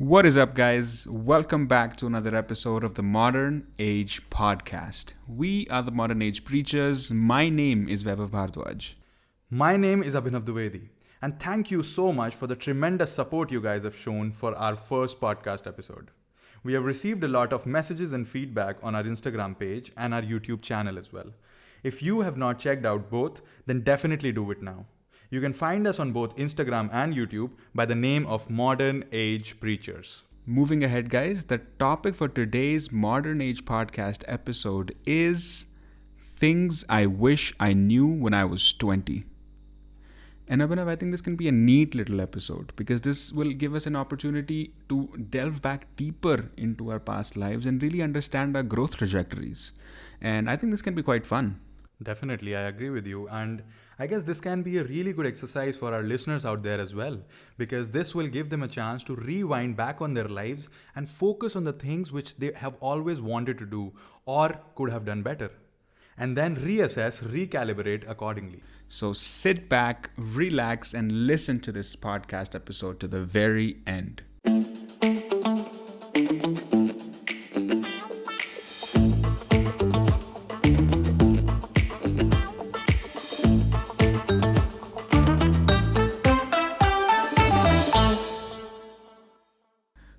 What is up, guys? Welcome back to another episode of the Modern Age Podcast. We are the Modern Age Preachers. My name is Vaibhav Bhardwaj. My name is Abhinav Dwivedi, and thank you so much for the tremendous support you guys have shown for our first podcast episode. We have received a lot of messages and feedback on our Instagram page and our YouTube channel as well. If you have not checked out both, then definitely do it now. You can find us on both Instagram and YouTube by the name of Modern Age Preachers. Moving ahead, guys, the topic for today's Modern Age Podcast episode is Things I Wish I Knew When I Was 20. And Abhinav, I think this can be a neat little episode because this will give us an opportunity to delve back deeper into our past lives and really understand our growth trajectories. And I think this can be quite fun. Definitely, I agree with you. And I guess this can be a really good exercise for our listeners out there as well, because this will give them a chance to rewind back on their lives and focus on the things which they have always wanted to do or could have done better, and then reassess, recalibrate accordingly. So sit back, relax, and listen to this podcast episode to the very end.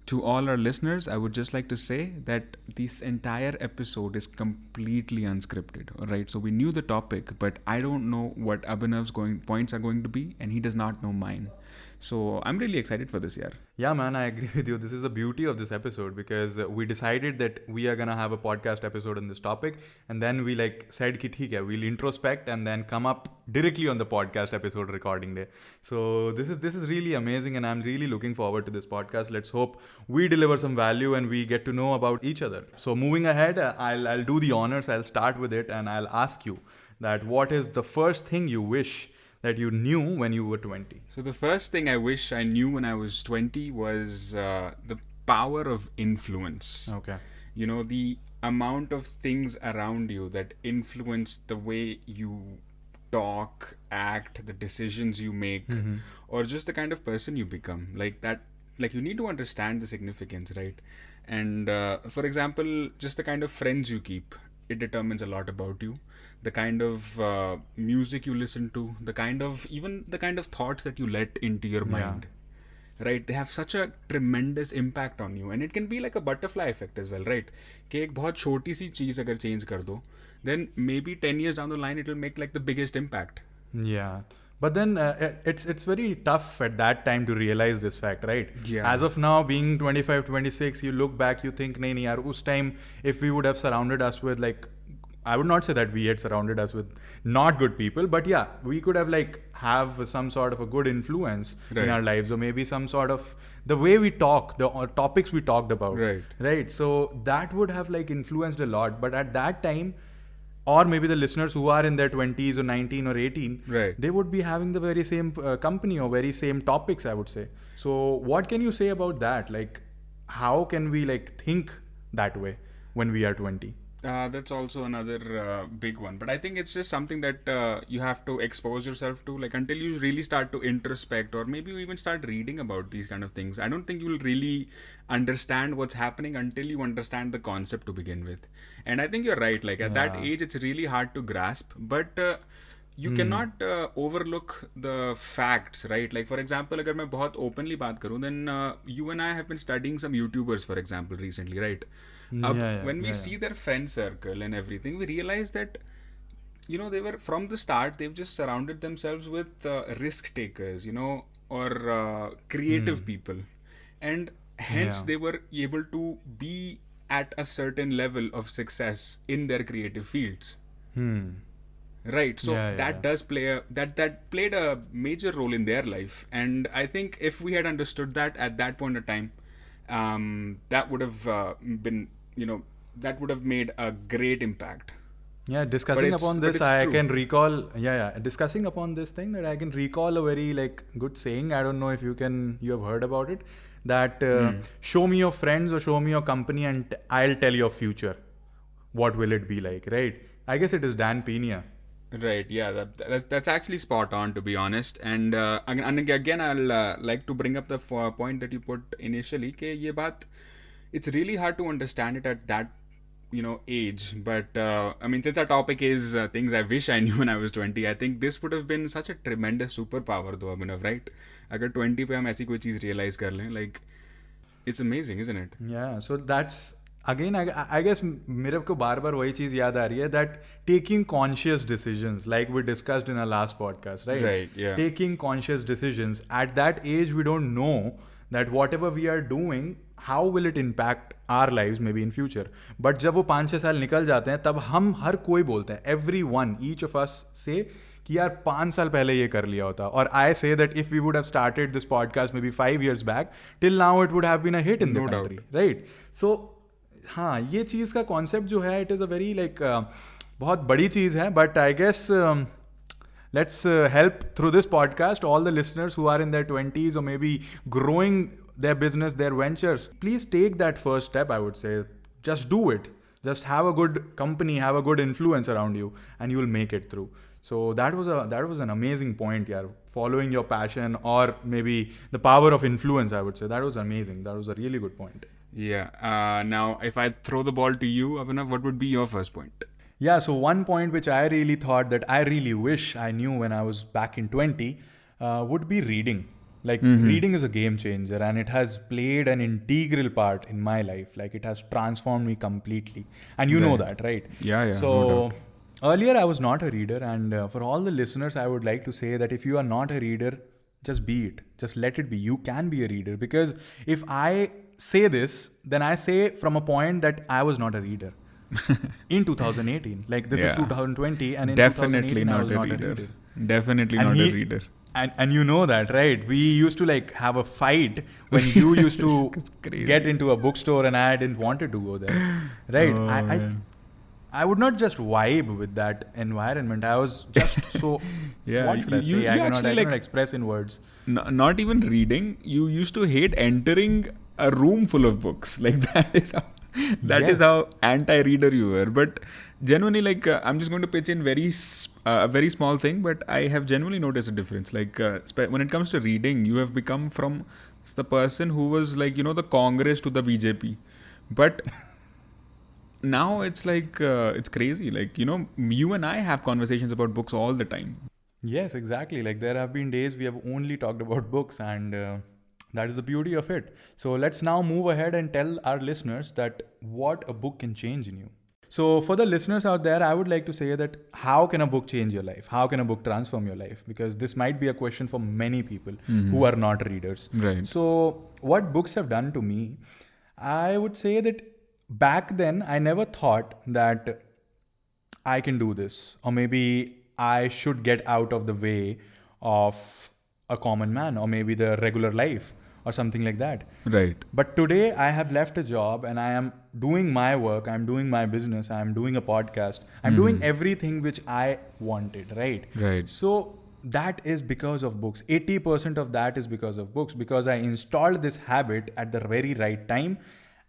To all our listeners, I would just like to say that this entire episode is completely unscripted. All right, so we knew the topic, but I don't know what Abhinav's points are going to be, and he does not know mine. So I'm really excited for this year. Yeah, man, I agree with you. This is the beauty of this episode because we decided that we are gonna have a podcast episode on this topic, and then we said ki theek hai, we'll introspect and then come up directly on the podcast episode recording day. So this is really amazing, and I'm really looking forward to this podcast. Let's hope we deliver some value and we get to know about each other. So moving ahead, I'll do the honors. I'll start with it, and I'll ask you that what is the first thing you wish that you knew when you were 20? So the first thing I wish I knew when I was 20 was the power of influence. Okay. You know, the amount of things around you that influence the way you talk, act, the decisions you make, or just the kind of person you become. Like you need to understand the significance, right? And for example, just the kind of friends you keep, it determines a lot about you. The kind of music you listen to, even the kind of thoughts that you let into your mind. Right, they have such a tremendous impact on you, and it can be like a butterfly effect as well, right? कि एक बहुत छोटी सी चीज अगर change कर दो, then maybe 10 years down the line it will make like the biggest impact. Yeah. But then it's very tough at that time to realize this fact, right? Yeah. As of now, being 25, 26, you look back, you think, nahi, yaar, us time, if we would have surrounded us with I would not say that we had surrounded us with not good people, but yeah, we could have have some sort of a good influence in our lives, or maybe some sort of the way we talk, the topics we talked about. Right. So that would have influenced a lot. But at that time, or maybe the listeners who are in their 20s or 19 or 18, they would be having the very same company or very same topics, I would say. So what can you say about that? How can we think that way when we are 20? That's also another big one, but I think it's just something that you have to expose yourself to, until you really start to introspect, or maybe you even start reading about these kind of things. I don't think you will really understand what's happening until you understand the concept to begin with. And I think you're right, at that age it's really hard to grasp, but you cannot overlook the facts, right? Like for example, अगर मैं बहुत openly बात करूँ, then you and I have been studying some YouTubers, for example, recently, right? When we see their friend circle and everything, we realize that they were from the start, they've just surrounded themselves with risk takers, or creative people, and hence they were able to be at a certain level of success in their creative fields. Right, so does play that played a major role in their life, and I think if we had understood that at that point of time, that would have been, that would have made a great impact. Yeah, discussing upon this, I can recall. Discussing upon this thing, that I can recall a very good saying. I don't know if you have heard about it. That show me your friends or show me your company, and I'll tell your future. What will it be like, right? I guess it is Dan Pena. Right. Yeah. That's actually spot on, to be honest. And again, I'll like to bring up the point that you put initially. कि ये बात, it's really hard to understand it at that age. But I mean, since our topic is things I wish I knew when I was 20, I think this would have been such a tremendous superpower, though, Abhinav, right? अगर 20 पे हम ऐसी कोई चीज realize कर लें, like, it's amazing, isn't it? Yeah, so that's again, I guess मेरे को बार बार वही चीज़ याद आ रही है, that taking conscious decisions, like we discussed in our last podcast, right? Right, yeah. Taking conscious decisions. At that age, we don't know that whatever we are doing, how will it impact our lives maybe in future. But जब वो 5-6 साल निकल जाते हैं, तब हम हर कोई बोलते हैं, everyone, each of us say कि यार 5 साल पहले ये कर लिया होता. और I say that if we would have started this podcast maybe 5 years back, till now it would have been a hit in the No country, doubt. right? So हाँ, ये चीज़ का कॉन्सेप्ट जो है, it is a very like बहुत बड़ी चीज़ है. But I guess let's help through this podcast all the listeners who are in their 20s or maybe growing their business, their ventures. Please take that first step, I would say. Just do it. Just have a good company, have a good influence around you, and you will make it through. So that was an amazing point, yeah. Following your passion, or maybe the power of influence, I would say. That was amazing. That was a really good point. Yeah. Now, if I throw the ball to you, Abhinav, what would be your first point? Yeah, so one point which I really thought that I really wish I knew when I was back in 20 would be reading. Like, reading is a game changer, and it has played an integral part in my life. Like, it has transformed me completely. And you know that, right? Yeah, So, no doubt. earlier I was not a reader, and for all the listeners, I would like to say that if you are not a reader, just be it. Just let it be. You can be a reader. Because if I say this, then I say from a point that I was not a reader. In 2018, like this is 2020, and in Definitely 2018 I not was a not reader. a reader. Definitely And not he- a reader. And you know that, right? We used to like have a fight when you used to It's crazy. get into a bookstore and I didn't wanted to go there, right? Oh, man. I would not just vibe with that environment. I was just so Yeah, what should I say? you I cannot actually, like, express in words. Not even reading. You used to hate entering a room full of books. Like, that is how Yes. anti-reader you were. But genuinely, like, I'm just going to pitch in a very small thing, but I have genuinely noticed a difference. Like, when it comes to reading, you have become from the person who was like, the Congress to the BJP. But now it's like, it's crazy. Like, you and I have conversations about books all the time. Yes, exactly. Like, there have been days we have only talked about books, and that is the beauty of it. So let's now move ahead and tell our listeners that what a book can change in you. So for the listeners out there, I would like to say that how can a book change your life? How can a book transform your life? Because this might be a question for many people who are not readers. Right. So what books have done to me, I would say that back then I never thought that I can do this, or maybe I should get out of the way of a common man, or maybe the regular life, or something like that. Right. But today I have left a job and I am doing my work, I'm doing my business, I'm doing a podcast, I'm doing everything which I wanted, right? Right. So that is because of books. 80% of that is because of books, because I installed this habit at the very right time.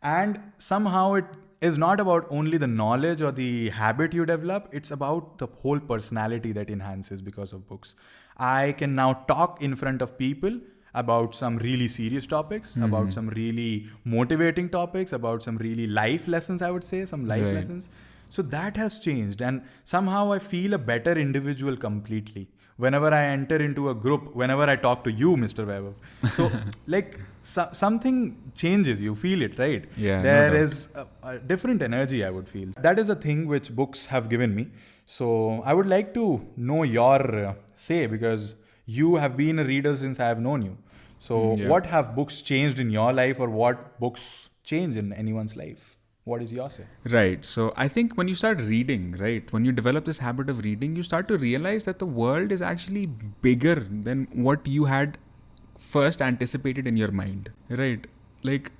And somehow it is not about only the knowledge or the habit you develop, it's about the whole personality that enhances because of books. I can now talk in front of people about some really serious topics, about some really motivating topics, about some really life lessons, I would say, some life Right. lessons. So that has changed, and somehow I feel a better individual completely. Whenever I enter into a group, whenever I talk to you, Mr. Vaibhav. So, like, something changes, you feel it, right? Yeah, no There doubt. is a different energy, I would feel. That is a thing which books have given me. So, I would like to know your say, because you have been a reader since I have known you. So, Yeah. what have books changed in your life, or what books change in anyone's life? What is your say? Right. So I think when you start reading, right, when you develop this habit of reading, you start to realize that the world is actually bigger than what you had first anticipated in your mind. Right. Like,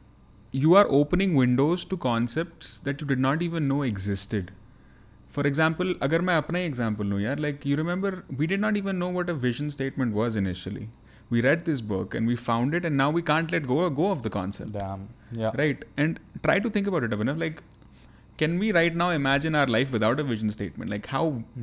you are opening windows to concepts that you did not even know existed. For example, अगर मैं अपना ही example लूँ यार, like, you remember, we did not even know what a vision statement was initially. We read this book and we found it, and now we can't let go of the concept. Damn. Yeah. Right. And try to think about it, Abhinav. Like, can we right now imagine our life without a vision statement? Like how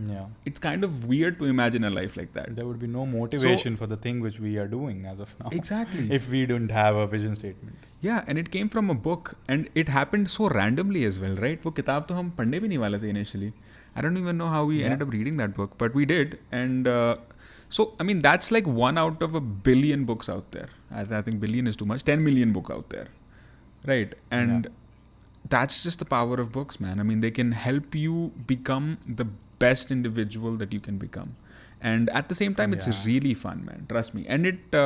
Yeah. it's kind of weird to imagine a life like that. There would be no motivation for the thing which we are doing as of now. Exactly. If we don't have a vision statement. Yeah, and it came from a book, and it happened so randomly as well, right? वो किताब तो हम पढ़ने भी नहीं वाले थे initially. I don't even know how we ended up reading that book, but we did. And so, I mean, that's like 1 out of a billion books out there. I think billion is too much. 10 million book out there, right? And that's just the power of books, man. I mean, they can help you become the best individual that you can become. And at the same time, it's really fun, man. Trust me. And it,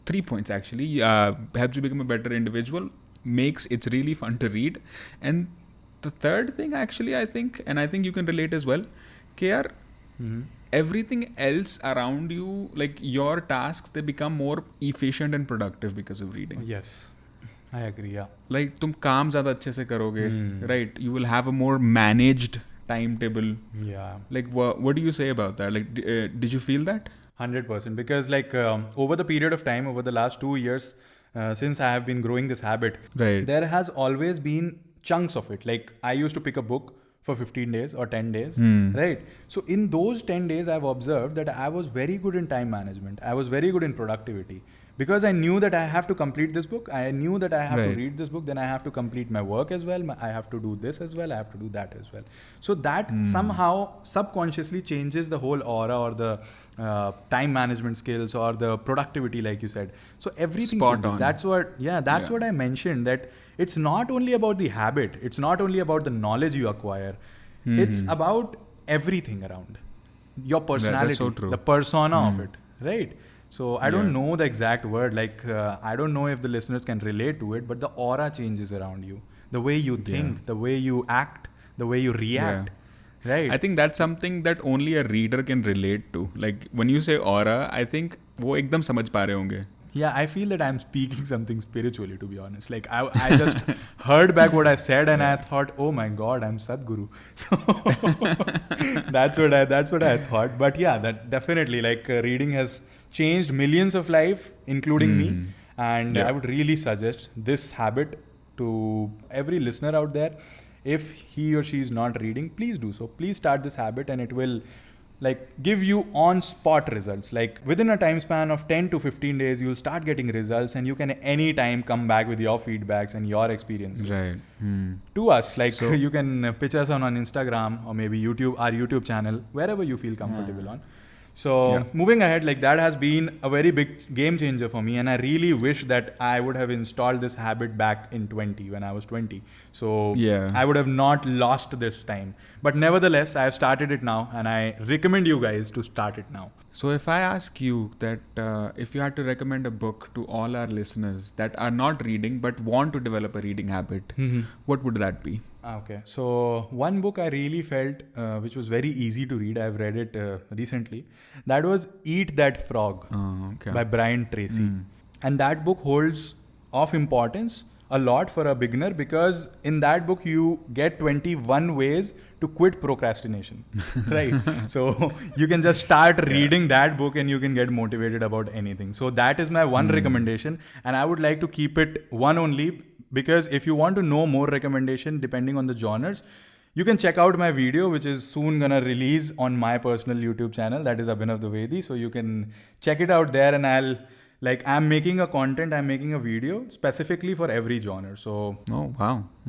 3 points actually, helps you become a better individual, it's really fun to read. And the third thing actually, I think, and I think you can relate as well, KR, everything else around you, like your tasks, they become more efficient and productive because of reading. Yes, I agree. Yeah. Like तुम काम ज़्यादा अच्छे से करोगे, right? You will have a more managed timetable. Yeah. Like what do you say about that? Like did you feel that? 100%. Because like over the period of time, over the last 2 years, since I have been growing this habit, Right. there has always been chunks of it. Like I used to pick a book for 15 days or 10 days, right? So in those 10 days, I've observed that I was very good in time management. I was very good in productivity. Because I knew that I have to complete this book. I knew that I have to read this book. Then I have to complete my work as well. I have to do this as well. I have to do that as well. So that somehow subconsciously changes the whole aura or the time management skills or the productivity, like you said. So everything Spot changes. on. That's what I mentioned, that it's not only about the habit. It's not only about the knowledge you acquire. It's about everything around your personality, so true. the persona of it, right? So I don't know the exact word. Like I don't know if the listeners can relate to it, but the aura changes around you. The way you think, the way you act, the way you react. Right. I think that's something that only a reader can relate to. Like when you say aura, I think वो एकदम समझ पा रहे होंगे. Yeah, I feel that I'm speaking something spiritually, to be honest. Like I just heard back what I said and I thought, oh my God, I'm Sadhguru. So that's what I thought. But yeah, that definitely, like reading has changed millions of life, including me. And I would really suggest this habit to every listener out there. If he or she is not reading, please do so. Please start this habit and it will like give you on spot results. Like within a time span of 10 to 15 days, you'll start getting results and you can anytime come back with your feedbacks and your experiences. Right. To us. Like so, you can pitch us on Instagram or maybe YouTube, our YouTube channel, wherever you feel comfortable on. So moving ahead, like that has been a very big game changer for me, and I really wish that I would have installed this habit back in 20 when I was 20. So I would have not lost this time. But nevertheless, I have started it now, and I recommend you guys to start it now. So if I ask you that if you had to recommend a book to all our listeners that are not reading but want to develop a reading habit, what would that be? Okay, so one book I really felt which was very easy to read, I've read it recently, that was Eat That Frog by Brian Tracy. And that book holds of importance a lot for a beginner because in that book you get 21 ways to quit procrastination, right? So you can just start reading that book and you can get motivated about anything. So that is my one recommendation, and I would like to keep it one only. Because if you want to know more recommendation depending on the genres, you can check out my video, which is soon gonna release on my personal YouTube channel. That is Abhinav Dwivedi. So you can check it out there, and I'm making a video specifically for every genre. So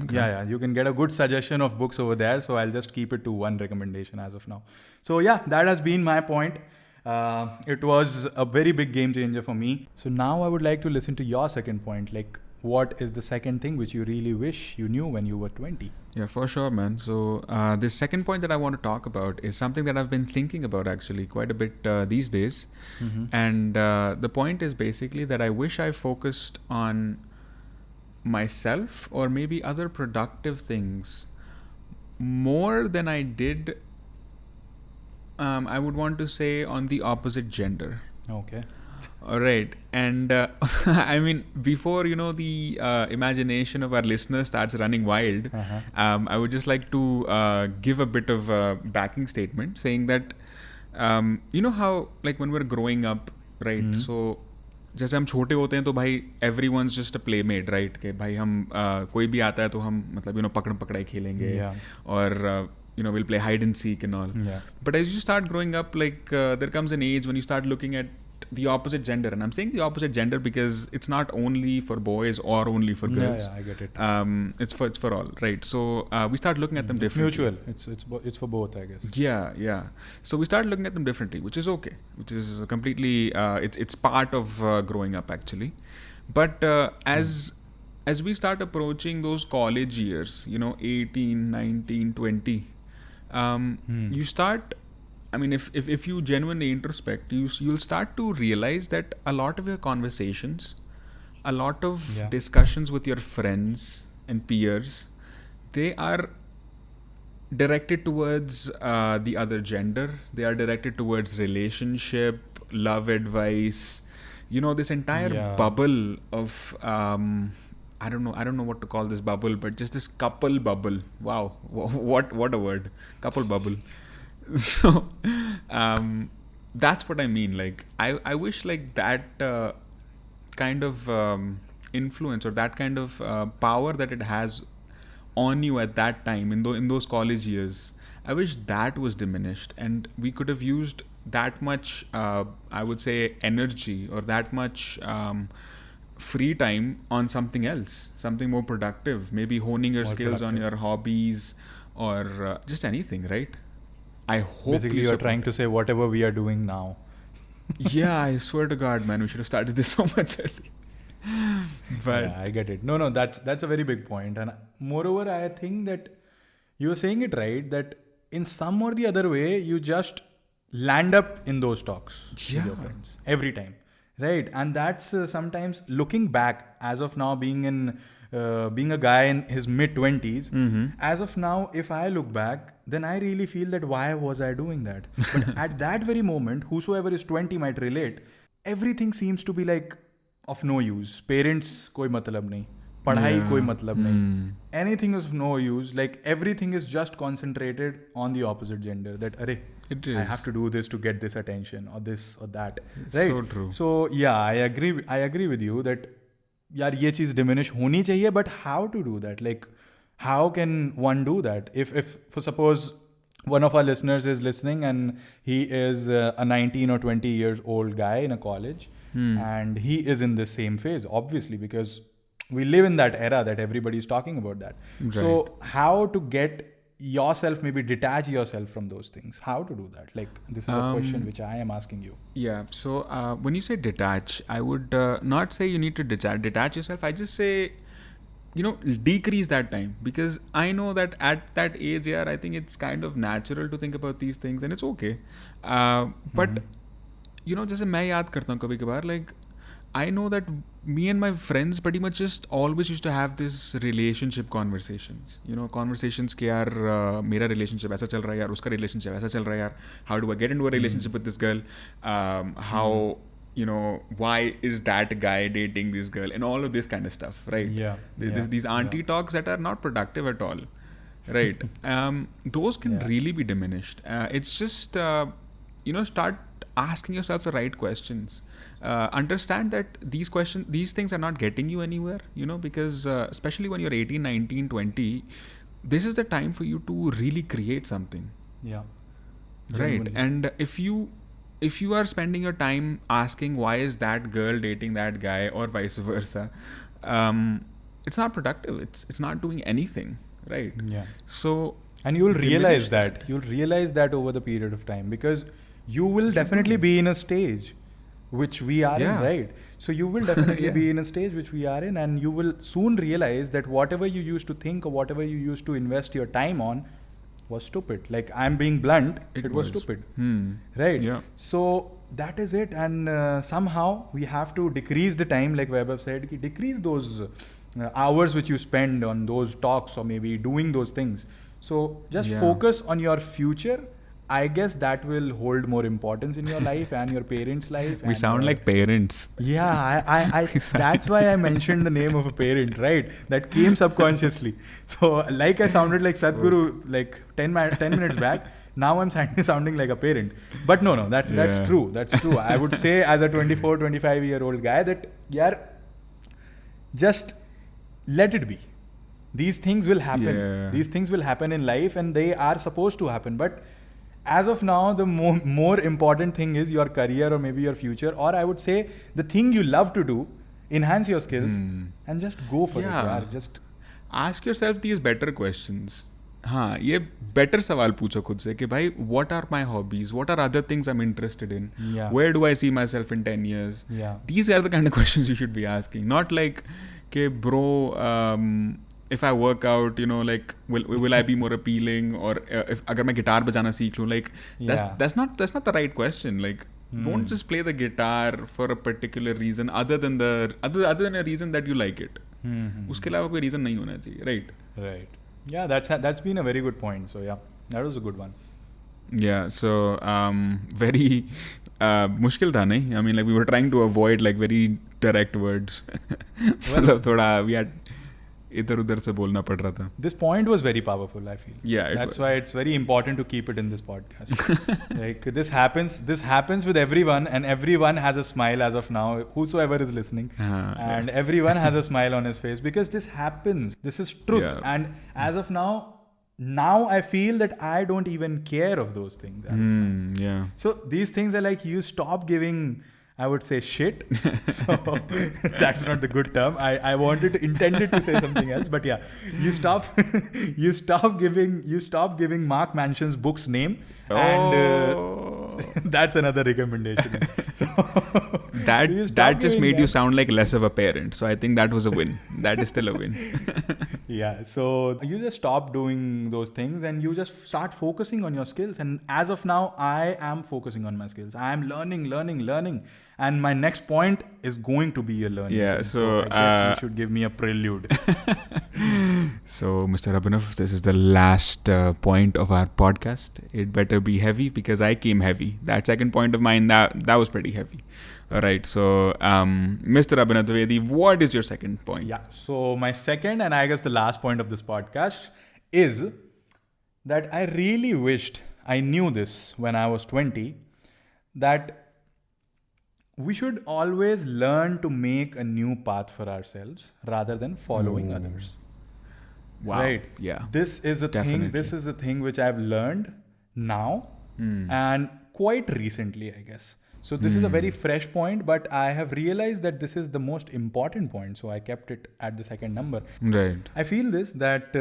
yeah, you can get a good suggestion of books over there. So I'll just keep it to one recommendation as of now. So yeah, that has been my point. It was a very big game changer for me. So now I would like to listen to your second point. Like, what is the second thing which you really wish you knew when you were 20? Yeah, for sure, man. So this second point that I want to talk about is something that I've been thinking about actually quite a bit these days. And the point is basically that I wish I focused on myself or maybe other productive things more than I did, I would want to say, on the opposite gender. Okay. All right. And I mean, before, the imagination of our listeners starts running wild, I would just like to give a bit of a backing statement saying that, you know how, like when we're growing up, right? So जैसे हम छोटे होते हैं तो भाई everyone's just a playmate, right? कि भाई हम कोई भी आता है तो हम मतलब पकड़ पकड़ाई खेलेंगे और we'll play hide and seek and all. Yeah. But as you start growing up, like there comes an age when you start looking at the opposite gender, and I'm saying the opposite gender because it's not only for boys or only for girls. Yeah, I get it. It's for all, right? So we start looking at them differently. Mutual. It's for both, I guess. Yeah. So we start looking at them differently, which is okay, which is completely it's part of growing up actually. But as we start approaching those college years, 18, 19, 20, you start, I mean, if you genuinely introspect, you'll start to realize that a lot of your conversations, a lot of discussions with your friends and peers, they are directed towards the other gender. They are directed towards relationship, love advice, this entire bubble of I don't know what to call this bubble, but just this couple bubble. Wow, what a word, couple bubble. So that's what I mean. Like I wish like that kind of influence or that kind of power that it has on you at that time in those college years, I wish that was diminished and we could have used that much I would say energy or that much free time on something else, something more productive, maybe honing your skills on your hobbies or just anything, right? I hope basically you're trying to say whatever we are doing now. Yeah, I swear to God, man, we should have started this so much early. But yeah, I get it. No, that's a very big point. And moreover, I think that you're saying it right, that in some or the other way, you just land up in those talks with your friends every time, right? And that's sometimes looking back, as of now, being a guy in his mid-20s, as of now, if I look back, then I really feel that why was I doing that? But at that very moment, whosoever is 20 might relate, everything seems to be like of no use. Parents, koi matlab nahi. Padhai, koi matlab nahi. Anything is of no use. Like everything is just concentrated on the opposite gender. That, I have to do this to get this attention or this or that. Right? So true. So yeah, I agree with you that यार ये चीज़ diminish होनी चाहिए, but how to do that? Like, how can one do that? If for suppose one of our listeners is listening and he is a 19 or 20 years old guy in a college and he is in the same phase, obviously, because we live in that era that everybody is talking about that. Right. So how to get yourself, maybe detach yourself from those things? How to do that? Like, this is a question which I am asking you. Yeah. So when you say detach, I would not say you need to detach yourself. I just say, decrease that time, because I know that at that age, I think it's kind of natural to think about these things and it's okay. But जैसे मैं याद करता हूँ कभी कभार, like I know that me and my friends pretty much just always used to have this relationship conversations. Conversations कि यार मेरा relationship ऐसा चल रहा है यार, उसका relationship ऐसा चल रहा है यार. How do I get into a relationship with this girl? How why is that guy dating this girl? And all of this kind of stuff, right? Yeah. These auntie talks that are not productive at all, right? Those can really be diminished. It's just start asking yourself the right questions. Understand that these things are not getting you anywhere, because especially when you're 18, 19, 20, this is the time for you to really create something. Yeah. Right. And if you are spending your time asking why is that girl dating that guy or vice versa, it's not productive. It's not doing anything, right? Yeah. So, and you'll realize that. You'll realize that over the period of time, because you will definitely be in a stage which we are in, right? So you will definitely be in a stage which we are in, and you will soon realize that whatever you used to think or whatever you used to invest your time on was stupid. Like, I'm being blunt, it was stupid. Right? Yeah. So that is it. And somehow we have to decrease the time, like Vaibhav said, decrease those hours which you spend on those talks or maybe doing those things. So just focus on your future. I guess that will hold more importance in your life and your parents' life. We sound like parents. Yeah, I that's why I mentioned the name of a parent, right? That came subconsciously. So like I sounded like Sadhguru like 10 minutes back. Now I'm sounding like a parent. But no, that's Yeah. true. That's true. I would say as a 24, 25-year-old guy that, yeah, just let it be. These things will happen. Yeah. These things will happen in life and they are supposed to happen. But as of now, the more important thing is your career or maybe your future, or I would say the thing you love to do, enhance your skills and just go for it. Yeah. यार. Just Ask yourself these better questions. हाँ, ये better सवाल पूछो खुद से कि भाई what are my hobbies? What are other things I'm interested in? Yeah. Where do I see myself in 10 years? Yeah. These are the kind of questions you should be asking. Not like, okay, bro, if I work out, you know, like, will I be more appealing? Or if अगर मैं guitar बजाना सीख लूँ, like, Yeah. that's not the right question. Like, don't just play the guitar for a particular reason other than a reason that you like it. उसके अलावा कोई reason नहीं होना चाहिए, right? Right. Yeah, that's been a very good point. So yeah, that was a good one. Yeah, so very मुश्किल था नहीं? I mean, like, we were trying to avoid like very direct words. मतलब थोड़ा we had इधर उधर से बोलना पड़ रहा था. This point was very powerful, I feel. Yeah, it that's was. why it's very important to keep it in this podcast. Like this happens with everyone, and everyone has a smile as of now. Whosoever is listening, and everyone has a smile on his face because this happens. This is truth, Yeah. and as of now I feel that I don't even care of those things. Yeah. So these things are like you stop giving, I would say, shit. So that's not the good term. I intended to say something else, but yeah, you stop giving Mark Manson's book's name, and that's another recommendation. So you stop that just giving made you that. sound like less of a parent. So I think that was a win. That is still a win. Yeah, so you just stop doing those things and you just start focusing on your skills. And as of now, I am focusing on my skills. I am learning. And my next point is going to be a learning. Yeah, thing. so, I guess you should give me a prelude. So, Mr. Abhinav, this is the last point of our podcast. It better be heavy because I came heavy. That second point of mine, that was pretty heavy. All right, so Mr. Abhinav Dwivedi, what is your second point? Yeah, so my second and I guess the last point of this podcast is that I really wished I knew this when I was 20, that we should always learn to make a new path for ourselves rather than following others. Wow. Right. Yeah. This is a Definitely. thing. This is a thing which I've learned now and quite recently, I guess. So this is a very fresh point, but I have realized that this is the most important point. So I kept it at the second number. Right. I feel this that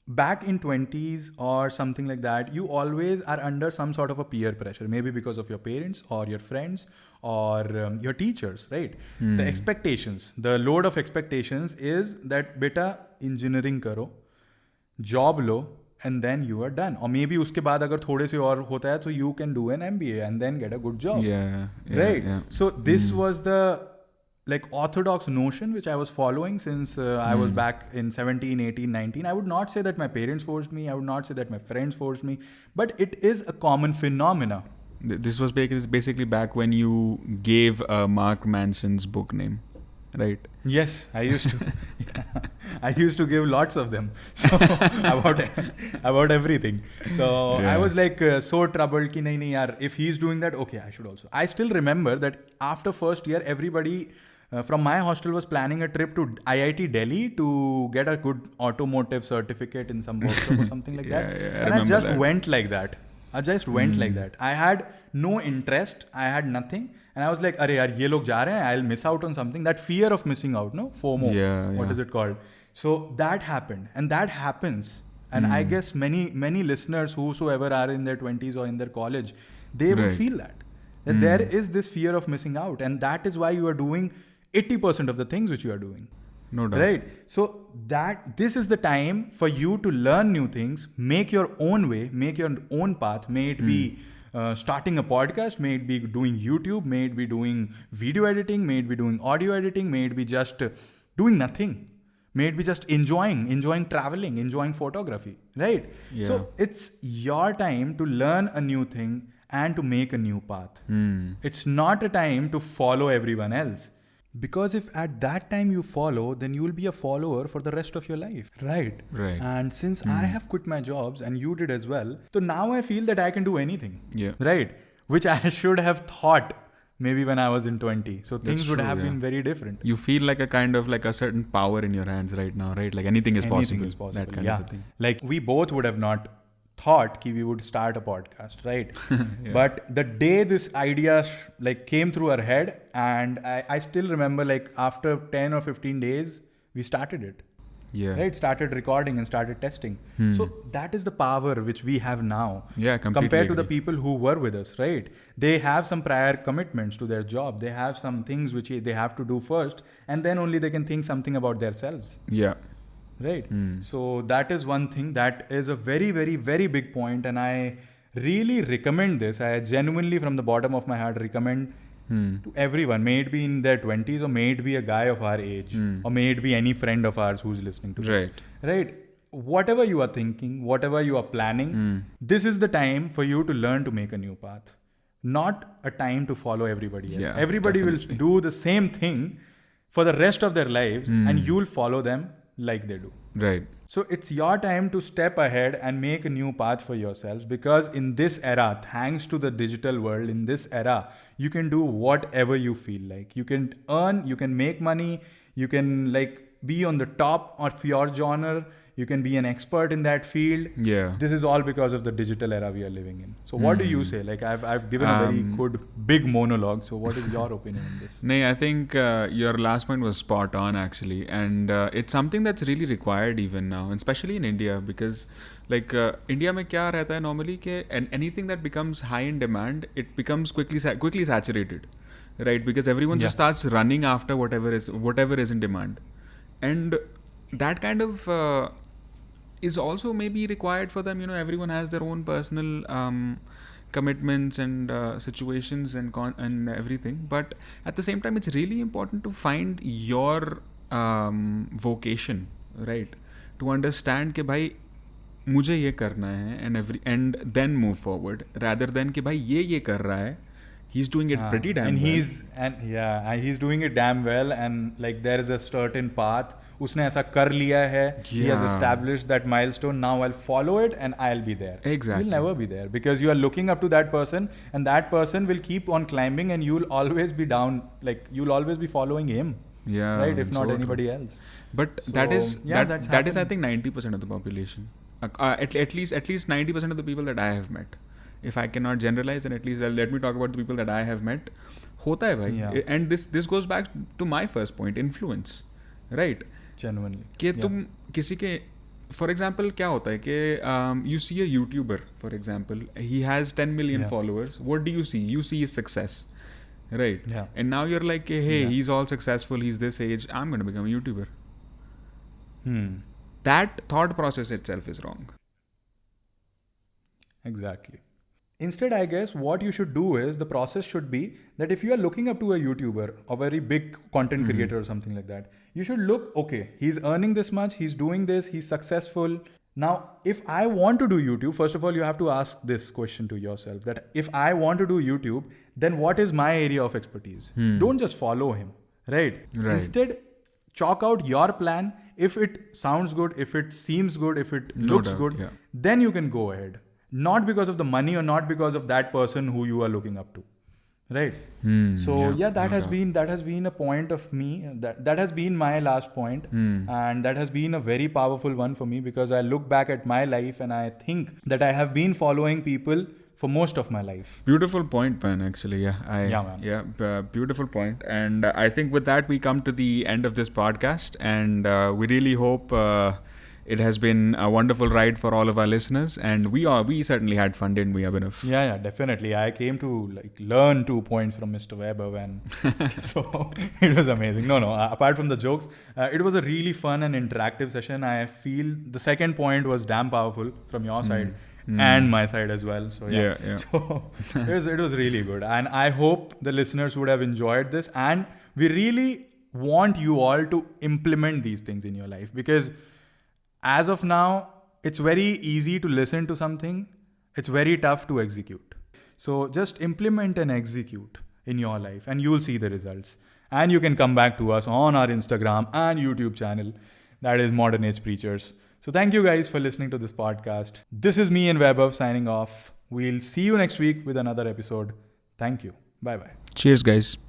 back in 20s or something like that, you always are under some sort of a peer pressure, maybe because of your parents or your friends or your teachers, right? The expectations, the load of expectations is that beta engineering karo, job lo, and then you are done. Or maybe उसके बाद अगर थोड़े से और होता है, so you can do an MBA and then get a good job. Yeah. Right. Yeah. So this was the like orthodox notion which I was following since I was back in 17, 18, 19. I would not say that my parents forced me. I would not say that my friends forced me. But it is a common phenomena. This was basically back when you gave Mark Manson's book name, right? Yes, I used to. I used to give lots of them. So about everything. So Yeah. I was like so troubled ki nahi yaar, if he's doing that, okay, I should also. I still remember that after first year, everybody from my hostel was planning a trip to IIT Delhi to get a good automotive certificate in some workshop or something like that. Yeah, I And I remember just that. went like that. I just went like that. I had no interest. I had nothing. And I was like, अरे यार ये लोग जा रहे हैं, I'll miss out on something. That fear of missing out, no? FOMO. Yeah, What yeah. is it called? So that happened. And that happens. And I guess many listeners, whosoever are in their 20s or in their college, they will Right. feel that. That there is this fear of missing out. And that is why you are doing 80% of the things which you are doing. No doubt. Right. So this is the time for you to learn new things, make your own way, make your own path. May it be starting a podcast, may it be doing YouTube, may it be doing video editing, may it be doing audio editing, may it be just doing nothing. May it be just enjoying traveling, enjoying photography, right? Yeah. So it's your time to learn a new thing and to make a new path. It's not a time to follow everyone else. Because if at that time you follow, then you will be a follower for the rest of your life. Right. Right. And since I have quit my jobs and you did as well, so now I feel that I can do anything. Yeah. Right. Which I should have thought maybe when I was in 20. So things would true, have yeah. been very different. You feel like a kind of like a certain power in your hands right now, right? Like anything is possible. Anything is possible. That kind yeah. of a thing. Like we both would have not thought ki we would start a podcast, right? But the day this idea like came through our head, and I still remember like after 10 or 15 days we started it. Yeah. Right, started recording and started testing. So that is the power which we have now. Yeah, completely compared to the agree. people who were with us, right? They have some prior commitments to their job. They have some things which they have to do first, and then only they can think something about themselves. Yeah. Right. So that is one thing. That is a very, very, very big point, and I really recommend this. I genuinely, from the bottom of my heart, recommend to everyone. May it be in their 20s, or may it be a guy of our age, or may it be any friend of ours who's listening to this. Right. Whatever you are thinking, whatever you are planning, this is the time for you to learn to make a new path. Not a time to follow everybody else. Yeah, Everybody definitely. will do the same thing for the rest of their lives, and you'll follow them like they do. Right. So it's your time to step ahead and make a new path for yourselves, because in this era, thanks to the digital world, in this era, you can do whatever you feel like. You can earn, you can make money, you can like be on the top of your genre, you can be an expert in that field. Yeah. This is all because of the digital era we are living in. So what do you say? Like I've given a very good big monologue. So what is your opinion on this? No, I think your last point was spot on actually, and it's something that's really required even now, especially in India, because like India में क्या रहता है normally कि anything that becomes high in demand, it becomes quickly saturated, right? Because everyone just starts running after whatever is in demand, and that kind of is also maybe required for them. You know, everyone has their own personal commitments and situations and everything, but at the same time it's really important to find your vocation, right? To understand कि भाई मुझे ये करना है, and then move forward, rather than कि भाई ये कर रहा है, he's doing it pretty damn well. He's doing it damn well, and like there is a certain path. उसने ऐसा कर लिया है. He has established that milestone. Now I'll follow it and I'll be there. Exactly. You'll never be there because you are looking up to that person, and that person will keep on climbing, and you'll always be down. Like you'll always be following him. Yeah. Right. If not so anybody true. else. But So, that is yeah, that that's is I happening. think 90% of the population. At least 90% of the people that I have met. If I cannot generalize, then at least let me talk about the people that I have met. होता है भाई. Yeah. And this goes back to my first point, influence, right? Genuinely. कि तुम किसी के, for example, क्या होता है कि you see a YouTuber, for example, he has 10 million followers. What do you see? You see his success, right? Yeah. And now you're like, hey, he's all successful, he's this age, I'm going to become a YouTuber. That thought process itself is wrong. Exactly. Instead, I guess what you should do is, the process should be that if you are looking up to a YouTuber, a very big content creator or something like that, you should look, okay, he's earning this much, he's doing this, he's successful. Now, if I want to do YouTube, first of all, you have to ask this question to yourself, that if I want to do YouTube, then what is my area of expertise? Don't just follow him, right? Instead, chalk out your plan. If it sounds good, if it seems good, if it looks good, then you can go ahead. Not because of the money or not because of that person who you are looking up to, right? That has been a point of me. That has been my last point, and that has been a very powerful one for me, because I look back at my life and I think that I have been following people for most of my life. Beautiful point, man, actually. Beautiful point. And I think with that we come to the end of this podcast, and we really hope it has been a wonderful ride for all of our listeners, and we certainly had fun, didn't we, Abhinav? Yeah, definitely. I came to learn 2 points from Mr. Weber, and so it was amazing. No, apart from the jokes, it was a really fun and interactive session. I feel the second point was damn powerful from your side and my side as well. So so it was really good, and I hope the listeners would have enjoyed this. And we really want you all to implement these things in your life, because as of now, it's very easy to listen to something. It's very tough to execute. So just implement and execute in your life, and you'll see the results. And you can come back to us on our Instagram and YouTube channel, that is Modern Age Preachers. So thank you guys for listening to this podcast. This is me and Vaibhav signing off. We'll see you next week with another episode. Thank you. Bye bye. Cheers, guys.